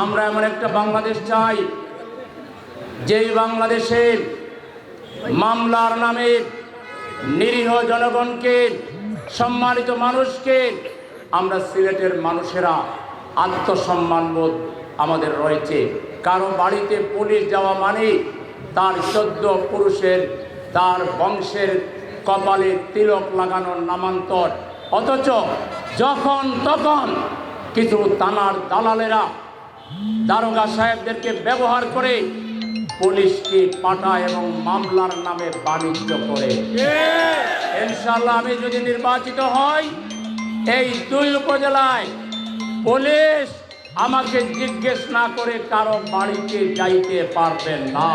আমরা এমন একটা বাংলাদেশ চাই যেই বাংলাদেশের মামলার নামে নিরীহ জনগণকে, সম্মানিত মানুষকে, আমরা সিলেটের মানুষেরা আত্মসম্মানবোধ আমাদের রয়েছে। কারো বাড়িতে পুলিশ যাওয়া মানে তার 14 পুরুষের, তার বংশের কপালে তিলক লাগানোর নামান্তর। অথচ যখন তখন কিছু থানার দালালেরা দারোগা সাহেবদেরকে ব্যবহার করে পুলিশকে পাঠায় এবং মামলার নামে বাণিজ্য করে। ইনশাআল্লাহ আমি যদি নির্বাচিত হই, এই 2 উপজেলায় পুলিশ আমাকে জিজ্ঞেস না করে কারো বাড়িতে যাইতে পারবেন না।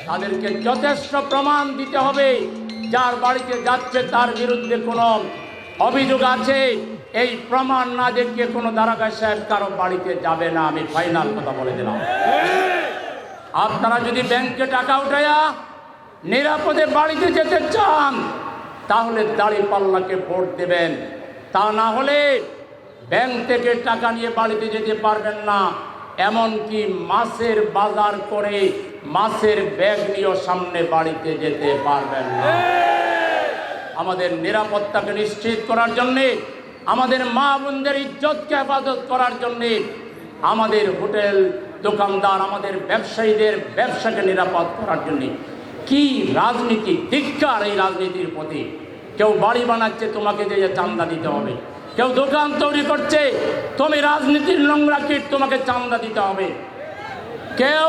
তাদেরকে যথেষ্ট প্রমাণ দিতে হবে, যার বাড়িতে যাচ্ছে তার বিরুদ্ধে কোনো অভিযোগ আছে। এই প্রমাণ না দেখে কোনো দারোগা সাহেব কারো বাড়িতে যাবে না। আমি ফাইনাল কথা বলে দিলাম। আপনারা যদি ব্যাংকে টাকা উঠাইয়া নিরাপদে বাড়িতে যেতে চান, তাহলে দাঁড়িপাল্লাকে ভোট দেবেন। তা না হলে ব্যাংক থেকে টাকা নিয়ে বাড়িতে যেতে পারবেন না। এমনকি মাছের বাজার করে মাছের ব্যাগ নিয়েও সামনে বাড়িতে যেতে পারবেন না। আমাদের নিরাপত্তাকে নিশ্চিত করার জন্যে, আমাদের মা বোনদের ইজ্জতকে হেফাজত করার জন্যে, আমাদের হোটেল দোকানদার, আমাদের ব্যবসায়ীদের ব্যবসাকে নিরাপদ করার জন্যে কি রাজনীতি, ধিক্কার এই রাজনীতির প্রতি। কেউ বাড়ি বানাচ্ছে, তোমাকে যে চাঁদা দিতে হবে। কেউ দোকান তৈরি করছে, তুমি রাজনীতির নোংরা কীট, তোমাকে চাঁদা দিতে হবে। কেউ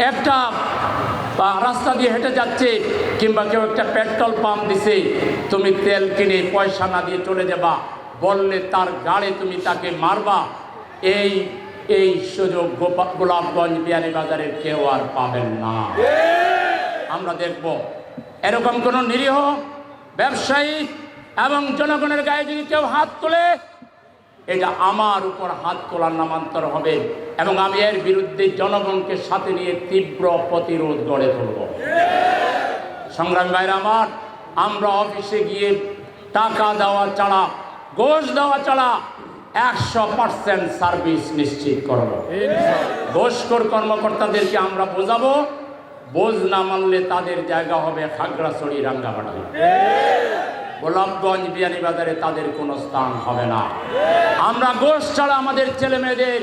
একটা রাস্তা দিয়ে হেঁটে যাচ্ছে, কিংবা কেউ একটা পেট্রোল পাম্প দিছে, তুমি তেল কিনে পয়সা না দিয়ে চলে যাবা, বললে তার গাড়ি তুমি তাকে মারবা। এই সুযোগ গোলাপগঞ্জ বিয়ানীবাজারের কেউ আর পাবেন না। আমরা দেখব এরকম কোন নিরীহ ব্যবসায়ী এবং জনগণের গায়ে যদি কেউ হাত তোলে, এটা আমার উপর হাত তোলার নামান্তর হবে এবং আমি এর বিরুদ্ধে জনগণকে সাথে নিয়ে তীব্র প্রতিরোধ গড়ে তুলব। সংগ্রামী ভাইরা আমার, আমরা অফিসে গিয়ে টাকা দেওয়া ছাড়া, ঘুষ দেওয়া ছাড়া 100% সার্ভিস নিশ্চিত করব। ঘুষখোর কর্মকর্তাদেরকে আমরা বোঝাবো, বোঝ না মানলে তাদের জায়গা হবে খাগড়াছড়ি, রাঙ্গামাটি, গোলাপগঞ্জ, বিয়ানীবাজারে তাদের কোনো স্থান হবে না। আমরা ঘুষ ছাড়া আমাদের ছেলে মেয়েদের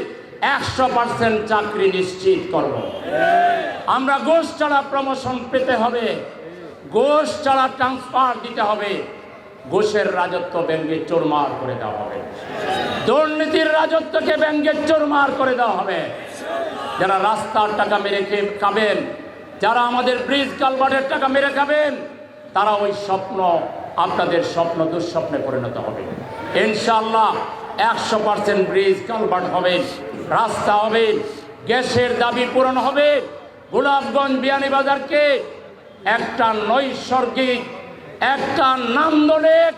100% চাকরি নিশ্চিত করব। আমরা ঘুষ ছাড়া প্রমোশন পেতে হবে, ঘুষ ছাড়া ট্রান্সফার দিতে হবে, ঘুষের রাজত্ব ব্যঙ্গে চোরমার করে দেওয়া হবে, দুর্নীতির রাজত্বকে ব্যঙ্গে চোরমার করে দেওয়া হবে। যারা রাস্তার টাকা মেরে খাবেন, যারা আমাদের ব্রিজ কালভার্টের টাকা মেরে খাবেন, তারা ওই স্বপ্ন, আপনাদের স্বপ্ন দুঃস্বপ্নে পরিণত হবে। ইনশাআল্লাহ 100% ব্রিজ কালভার্ট হবে, রাস্তা হবে, গ্যাসের দাবি পূরণ হবে। গোলাপগঞ্জ বিয়ানীবাজারকে একটা নৈসর্গিক, একটা নান্দনিক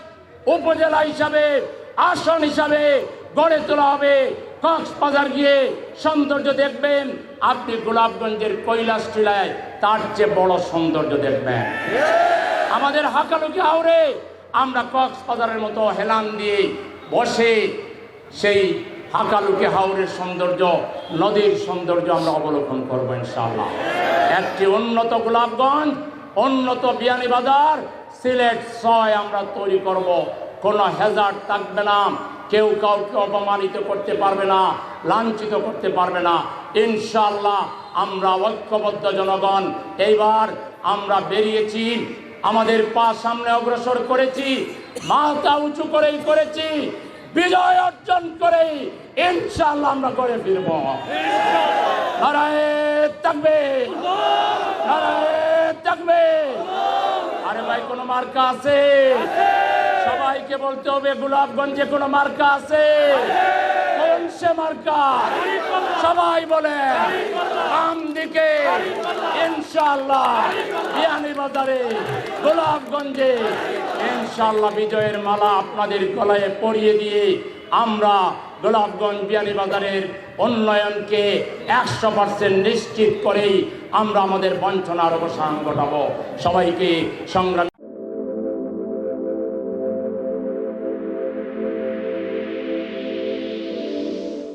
উপজেলা হিসাবে, আসন হিসাবে গড়ে তোলা হবে। কক্সবাজার গিয়ে সৌন্দর্য দেখবেন, আপনি গোলাপগঞ্জের কৈলাস টিলায় তার চেয়ে বড় সৌন্দর্য দেখবেন। আমাদের হাকালুকি হাওরে আমরা কক্সবাজারের মতো হেলান দিয়ে বসে সেই হাকালুকি হাওরের সৌন্দর্য, নদীর সৌন্দর্য আমরা অবলোকন করবো ইনশাআল্লাহ। একটি উন্নত গোলাপগঞ্জ, উন্নত বিয়ানীবাজার, সিলেট 6 আমরা তৈরি করব। কোনো হ্যাজার্ড থাকবে না, কেউ কাউকে অপমানিত করতে পারবে না, লাঞ্ছিত করতে পারবে না। ইনশাআল্লাহ আমরা ঐক্যবদ্ধ জনগণ এইবার আমরা বেরিয়েছি, আমাদের পা সামনে অগ্রসর করেছি, মাথা উঁচু করেই করেছি, বিজয় অর্জন করে ইনশাআল্লাহ আমরা করে ফিরব। নারায়ে তাকবীর, নারায়ে তাকবীর। আরে ভাই, কোনো মার্কা আছে? সবাইকে বলতে হবে গোলাপগঞ্জে কোনো মার্কা আছে? কোন সে মার্কা? সবাই বলে বাম দিকে। ইনশাআল্লাহ বিয়ানীবাজারে, গোলাপগঞ্জে ইনশাআল্লাহ বিজয়ের মালা আপনাদের গলায় পরিয়ে দিয়ে আমরা গোলাপগঞ্জ বিয়ানীবাজারের উন্নয়নকে 100% নিশ্চিত করেই আমরা আমাদের বঞ্চনার অবসান ঘটাবো। সবাইকে সংগ্রাম।